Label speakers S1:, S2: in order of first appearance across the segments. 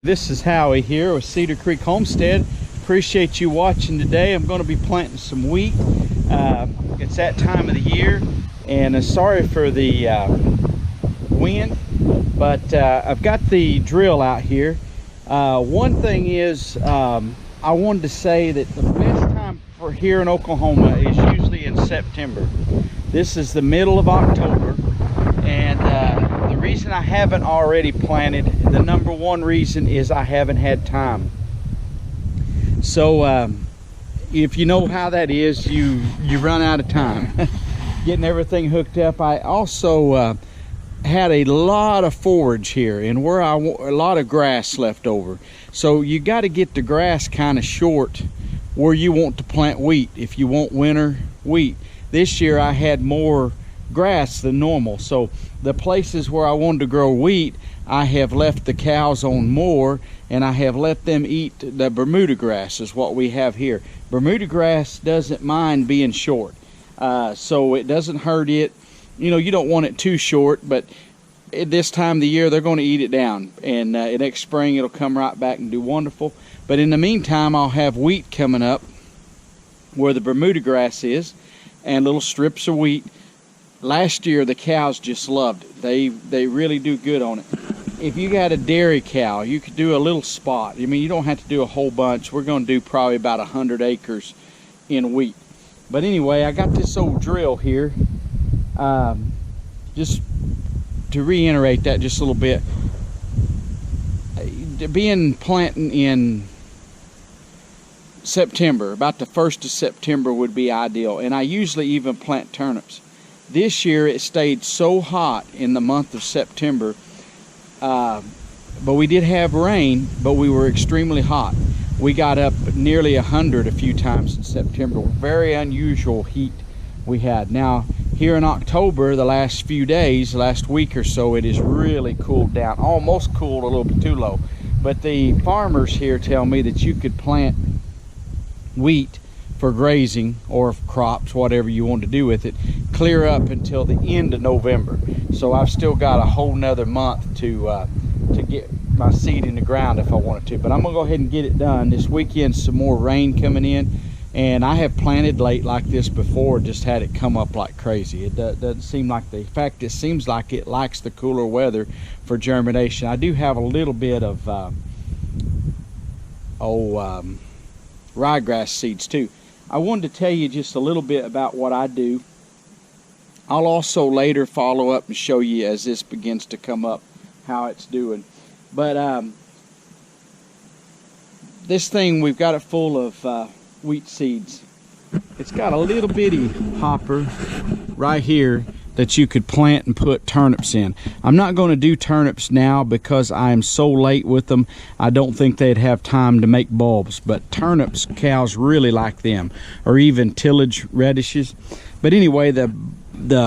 S1: This is Howie here with Cedar Creek Homestead. Appreciate you watching today. I'm going to be planting some wheat. It's that time of the year, and sorry for the wind, but I've got the drill out here. One thing is, I wanted to say that the best time for here in Oklahoma is usually in September. This is the middle of October, and the reason I haven't already planted, the number one reason is I haven't had time. So if you know how that is, you run out of time getting everything hooked up. I also had a lot of forage here, and where a lot of grass left over. So you got to get the grass kind of short where you want to plant wheat if you want winter wheat. This year I had more grass than normal, so the places where I wanted to grow wheat, I have left the cows on more, and I have let them eat the Bermuda grass, is what we have here. Bermuda grass doesn't mind being short, so it doesn't hurt it. You know, you don't want it too short, but at this time of the year they're going to eat it down, and next spring it'll come right back and do wonderful. But in the meantime, I'll have wheat coming up where the Bermuda grass is, and little strips of wheat. Last year the cows just loved it. They really do good on it. If you got a dairy cow, you could do a little spot. I mean, you don't have to do a whole bunch. We're going to do probably about 100 acres in wheat. But anyway, I got this old drill here. Just to reiterate that just a little bit. Being planting in September, about the 1st of September would be ideal. And I usually even plant turnips. This year it stayed so hot in the month of September, but we did have rain, but we were extremely hot. We got up nearly 100 a few times in September. Very unusual heat we had. Now here in October, the last few days, last week or so, it has really cooled down, almost cooled a little bit too low. But the farmers here tell me that you could plant wheat for grazing or crops, whatever you want to do with it, clear up until the end of November. So I've still got a whole nother month to get my seed in the ground if I wanted to. But I'm gonna go ahead and get it done. This weekend some more rain coming in, and I have planted late like this before, just had it come up like crazy. It doesn't seem like in fact it seems like it likes the cooler weather for germination. I do have a little bit of ryegrass seeds too. I wanted to tell you just a little bit about what I do. I'll also later follow up and show you as this begins to come up how it's doing. But this thing, we've got it full of wheat seeds. It's got a little bitty hopper right here that you could plant and put turnips in. I'm not going to do turnips now because I'm so late with them. I don't think they'd have time to make bulbs, but turnips, cows really like them, or even tillage radishes. But anyway, the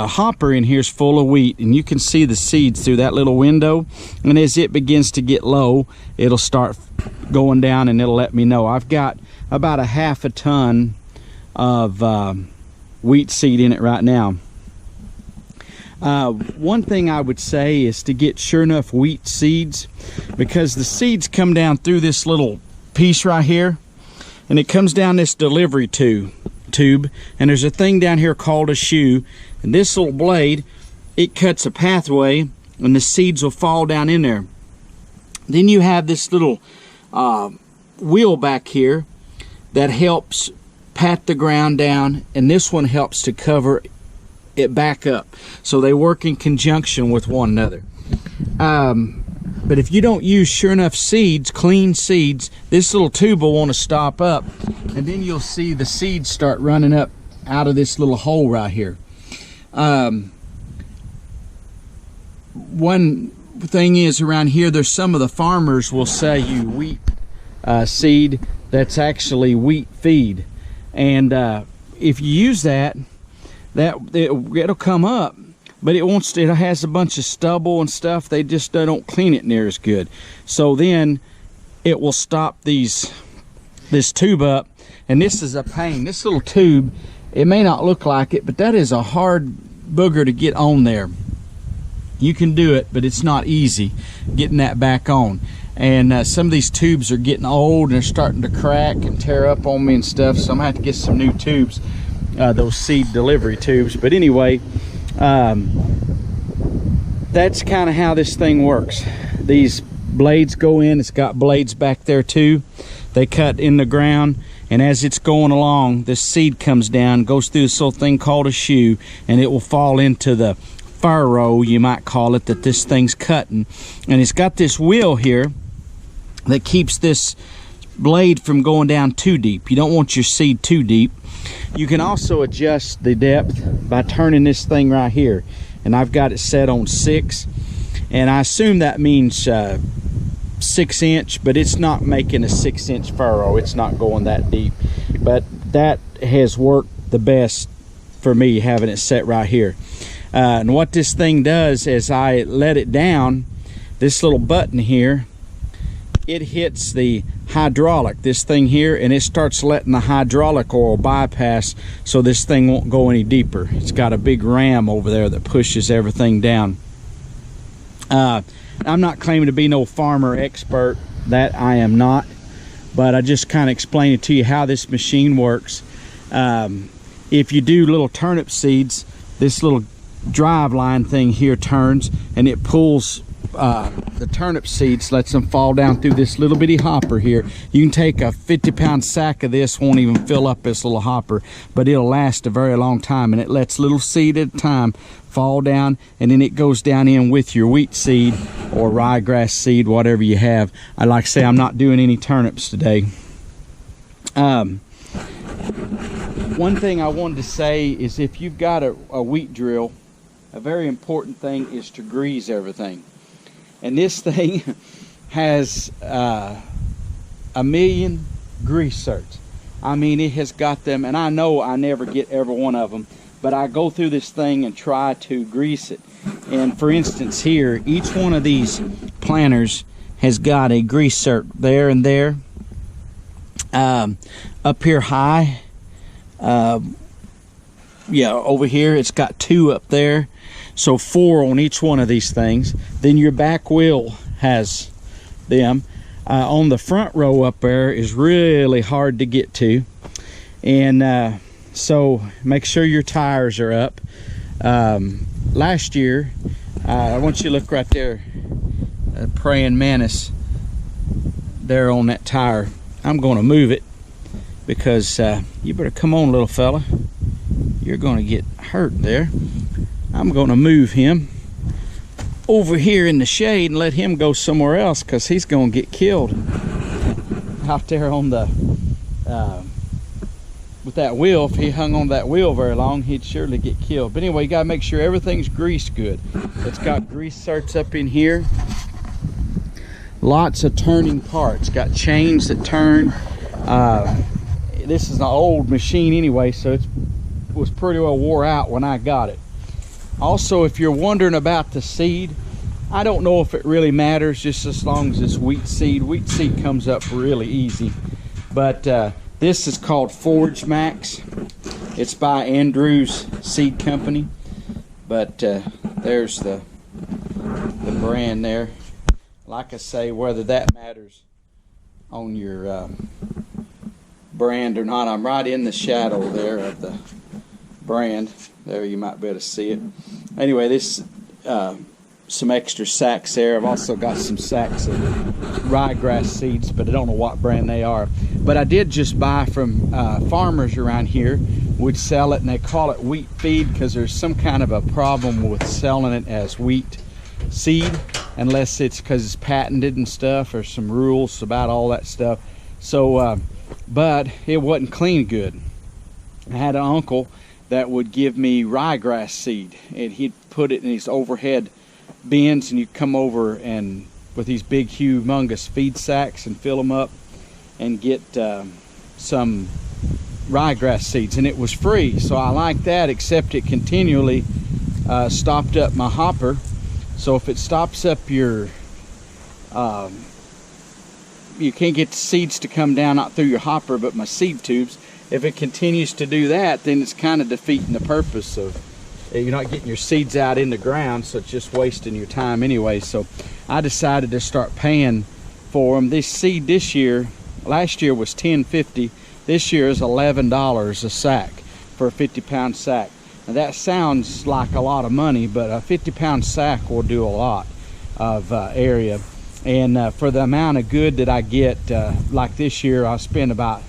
S1: hopper in here is full of wheat, and you can see the seeds through that little window, and as it begins to get low, it'll start going down and it'll let me know. I've got about a half a ton of wheat seed in it right now. One thing I would say is to get sure enough wheat seeds, because the seeds come down through this little piece right here, and it comes down this delivery tube, and there's a thing down here called a shoe, and this little blade, it cuts a pathway and the seeds will fall down in there. Then you have this little wheel back here that helps pat the ground down, and this one helps to cover it back up, so they work in conjunction with one another. But if you don't use sure enough seeds, clean seeds, this little tube will want to stop up, and then you'll see the seeds start running up out of this little hole right here. One thing is, around here there's some of the farmers will sell you wheat seed that's actually wheat feed, and if you use that it'll come up, but it has a bunch of stubble and stuff. They just don't clean it near as good, so then it will stop this tube up, and this is a pain. This little tube, it may not look like it, but that is a hard booger to get on there. You can do it, but it's not easy getting that back on. and some of these tubes are getting old and they're starting to crack and tear up on me and stuff, so I'm gonna have to get some new tubes, those seed delivery tubes. But anyway, that's kind of how this thing works. These blades go in, it's got blades back there too. They cut in the ground, and as it's going along, this seed comes down, goes through this little thing called a shoe, and it will fall into the furrow, you might call it, that this thing's cutting. And it's got this wheel here that keeps this blade from going down too deep. You don't want your seed too deep. You can also adjust the depth by turning this thing right here, and I've got it set on 6, and I assume that means 6 inch, but it's not making a 6 inch furrow. It's not going that deep, but that has worked the best for me, having it set right here. And what this thing does is, I let it down, this little button here, it hits the hydraulic, this thing here, and it starts letting the hydraulic oil bypass, so this thing won't go any deeper. It's got a big ram over there that pushes everything down. I'm not claiming to be no farmer expert, that I am not, but I just kind of explain it to you how this machine works. If you do little turnip seeds, this little drive line thing here turns, and it pulls the turnip seeds, lets them fall down through this little bitty hopper here. You can take a 50-pound sack of this, won't even fill up this little hopper, but it'll last a very long time, and it lets little seed at a time fall down, and then it goes down in with your wheat seed or ryegrass seed, whatever you have. I like to say, I'm not doing any turnips today. One thing I wanted to say is, if you've got a wheat drill, a very important thing is to grease everything. And this thing has 1,000,000 grease certs. I mean, it has got them, and I know I never get every one of them, but I go through this thing and try to grease it. And for instance here, each one of these planters has got a grease cert there and there. Up here high, yeah, over here it's got 2 up there, so 4 on each one of these things. Then your back wheel has them. On the front row up there is really hard to get to, and so make sure your tires are up. Last year, I want you to look right there, praying mantis there on that tire. I'm going to move it, because you better come on, little fella, you're going to get hurt there. I'm going to move him over here in the shade and let him go somewhere else, because he's going to get killed out there on the with that wheel. If he hung on that wheel very long, he'd surely get killed. But anyway, you got to make sure everything's greased good. It's got grease certs up in here, lots of turning parts, got chains that turn. This is an old machine anyway, so it was pretty well wore out when I got it. Also, if you're wondering about the seed, I don't know if it really matters, just as long as it's wheat seed. Wheat seed comes up really easy. But this is called Forage Max. It's by Andrew's Seed Company. But there's the brand there. Like I say, whether that matters on your brand or not, I'm right in the shadow there of the brand. There, you might be able to see it. Anyway, this some extra sacks there. I've also got some sacks of ryegrass seeds, but I don't know what brand they are. But I did just buy from farmers around here, would sell it, and they call it wheat feed because there's some kind of a problem with selling it as wheat seed, unless it's because it's patented and stuff, or some rules about all that stuff. So but it wasn't clean good. I had an uncle that would give me ryegrass seed, and he'd put it in these overhead bins, and you'd come over and with these big humongous feed sacks and fill them up and get some ryegrass seeds, and it was free. So I liked that, except it continually stopped up my hopper. So if it stops up your you can't get the seeds to come down, not through your hopper but my seed tubes. If it continues to do that, then it's kind of defeating the purpose of, you're not getting your seeds out in the ground, so it's just wasting your time anyway. So I decided to start paying for them. This seed this year, last year was $10.50. This year is $11 a sack for a 50-pound sack. Now that sounds like a lot of money, but a 50-pound sack will do a lot of area. And for the amount of good that I get, like this year, I spent about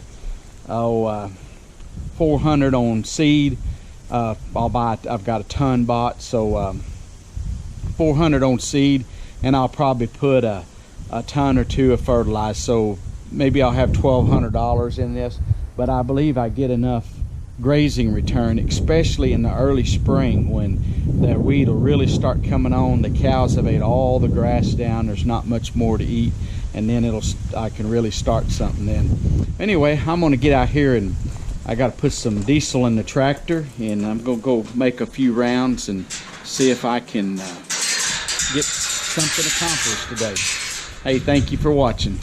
S1: $400 on seed. I've got a ton bought, so $400 on seed, and I'll probably put a ton or two of fertilizer. So maybe I'll have $1,200 in this, but I believe I get enough grazing return, especially in the early spring when the weed will really start coming on. The cows have ate all the grass down. There's not much more to eat, and then I can really start something then. Anyway, I'm going to get out here, and I got to put some diesel in the tractor, and I'm going to go make a few rounds and see if I can get something accomplished today. Hey, thank you for watching.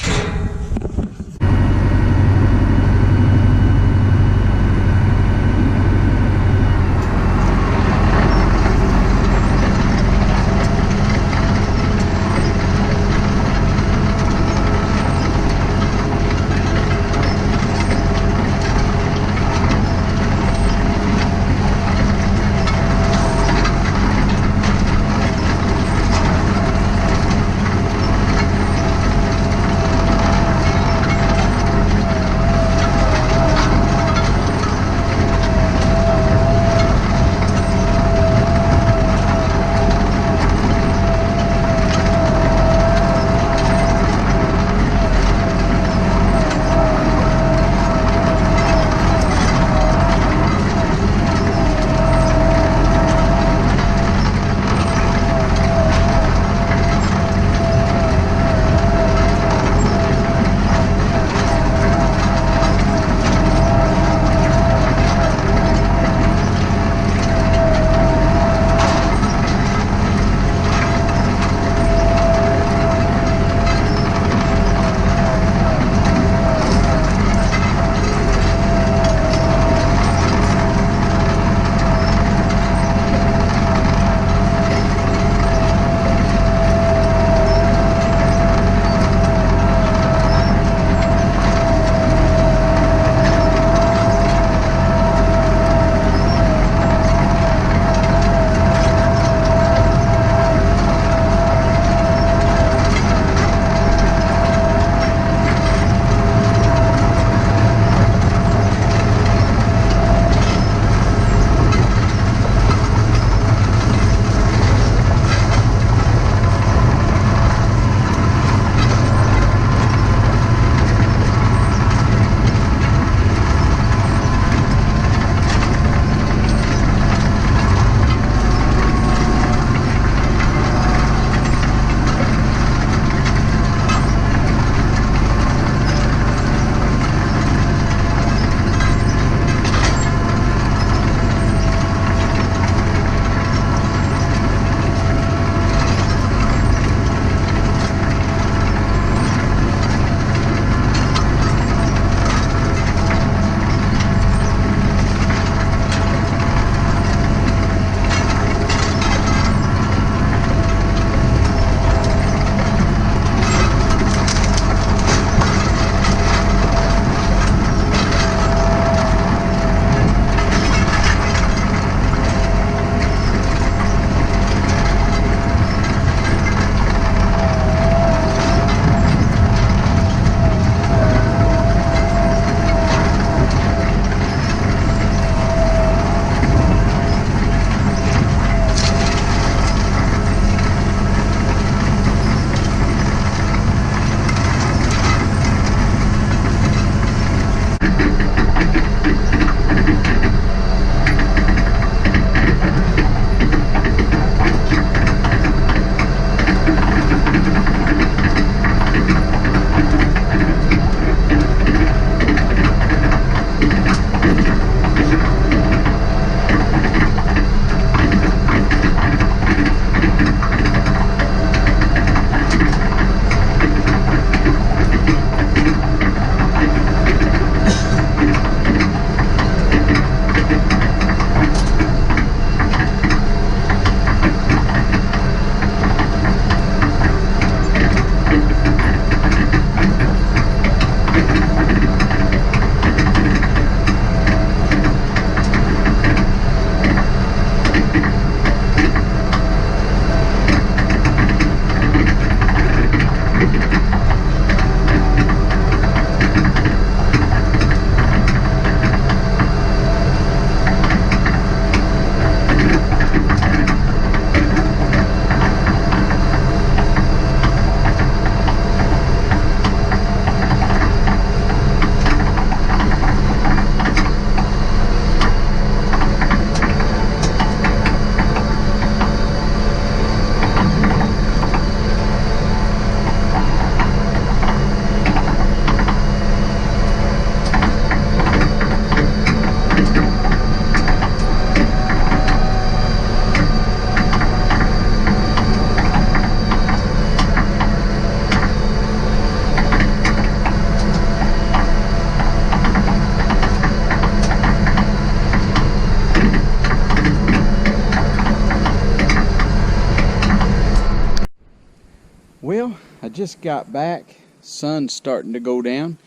S1: just got back. Sun's starting to go down.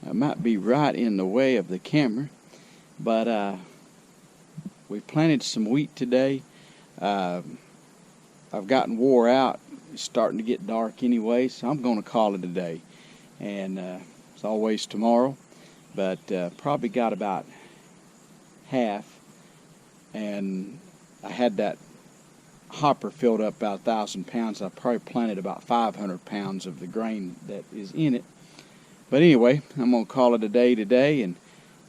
S1: I might be right in the way of the camera, but we planted some wheat today. I've gotten wore out. It's starting to get dark anyway, so I'm going to call it a day. And it's always tomorrow, but probably got about half. And I had that hopper filled up about 1,000 pounds. I probably planted about 500 pounds of the grain that is in it. But anyway, I'm going to call it a day today, and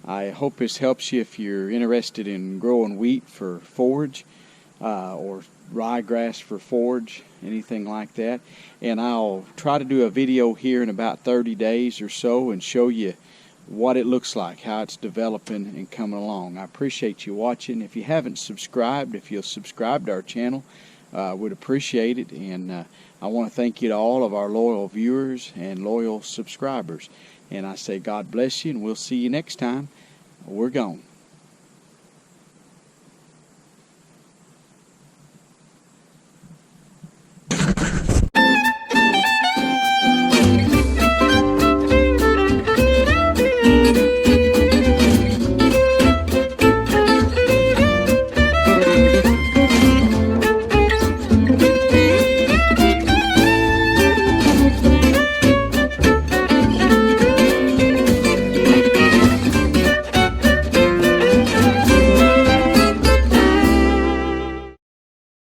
S1: I hope this helps you if you're interested in growing wheat for forage or ryegrass for forage, anything like that. And I'll try to do a video here in about 30 days or so and show you what it looks like, how it's developing and coming along. I appreciate you watching. If you haven't subscribed, if you'll subscribe to our channel, would appreciate it. And I want to thank you to all of our loyal viewers and loyal subscribers. And I say God bless you, and we'll see you next time. We're gone.